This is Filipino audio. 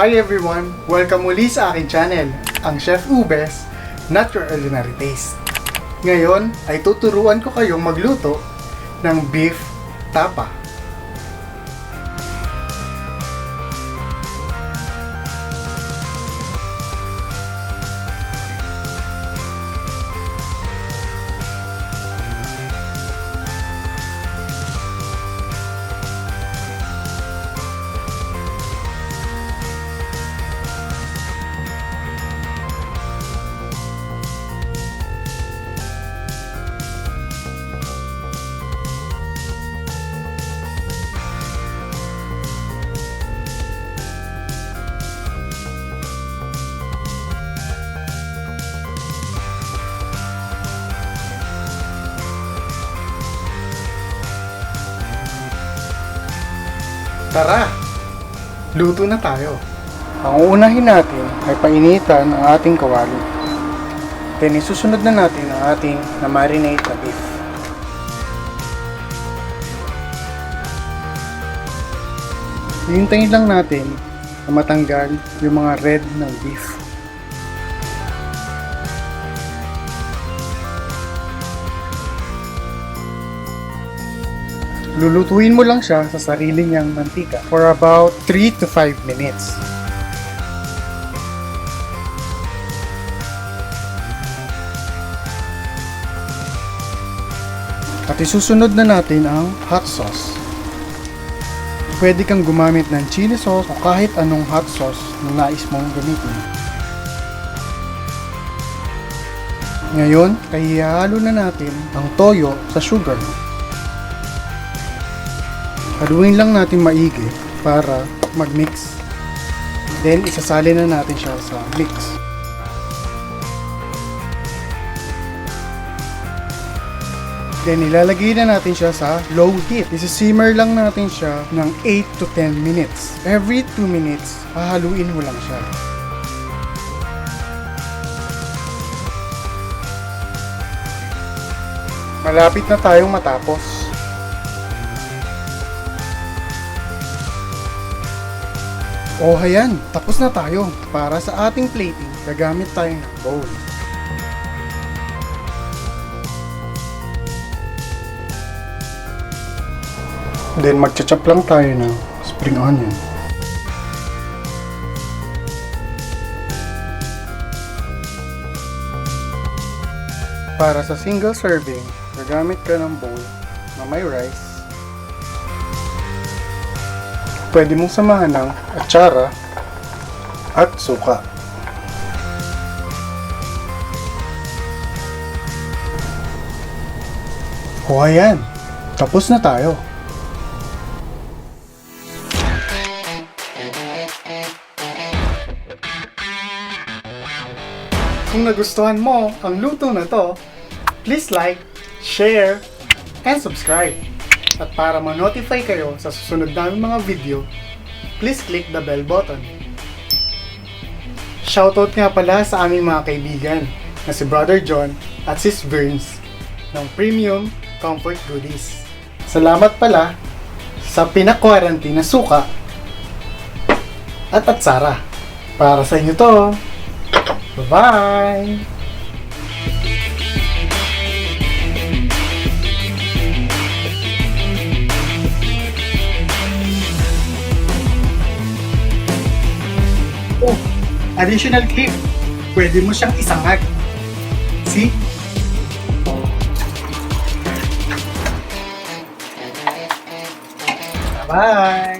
Hi everyone! Welcome muli sa aking channel, ang Chef Ubes, Not Your Ordinary Taste. Ngayon ay tuturuan ko kayong magluto ng beef tapa. Tara! Luto na tayo. Ang uunahin natin ay painitan ang ating kawali. Then isusunod na natin ang ating na-marinate na beef. Hihintayin lang natin na matanggal yung mga red ng beef. Lulutuin mo lang siya sa sarili niyang mantika for about 3 to 5 minutes. At isusunod na natin ang hot sauce. Pwede kang gumamit ng chili sauce o kahit anong hot sauce na nais mong gamitin. Ngayon ay ihalo na natin ang toyo sa sugar. Haluin lang natin maigi para mag-mix. Then, isasali na natin siya sa mix. Then, ilalagay na natin siya sa low heat. Isi-simmer lang natin siya ng 8 to 10 minutes. Every 2 minutes, hahaluin mo lang siya. Malapit na tayong matapos. O ayan, tapos na tayo. Para sa ating plating, gagamit tayo ng bowl. Then magcha-chop lang tayo ng spring onion. Para sa single serving, gagamit ka ng bowl na may rice. Pwede mong samahan ng atsara at suka. O ayan, tapos na tayo. Kung nagustuhan mo ang luto na to, please like, share, and subscribe. At para ma-notify kayo sa susunod naming mga video, please click the bell button. Shoutout nga pala sa aming mga kaibigan na si Brother John at Sis Burns ng Premium Comfort Goodies. Salamat pala sa pinakwarantine na suka at atsara. Para sa inyo to. Bye-bye! Oh, additional clip. Pwede mo siyang isangag. See? Bye-bye!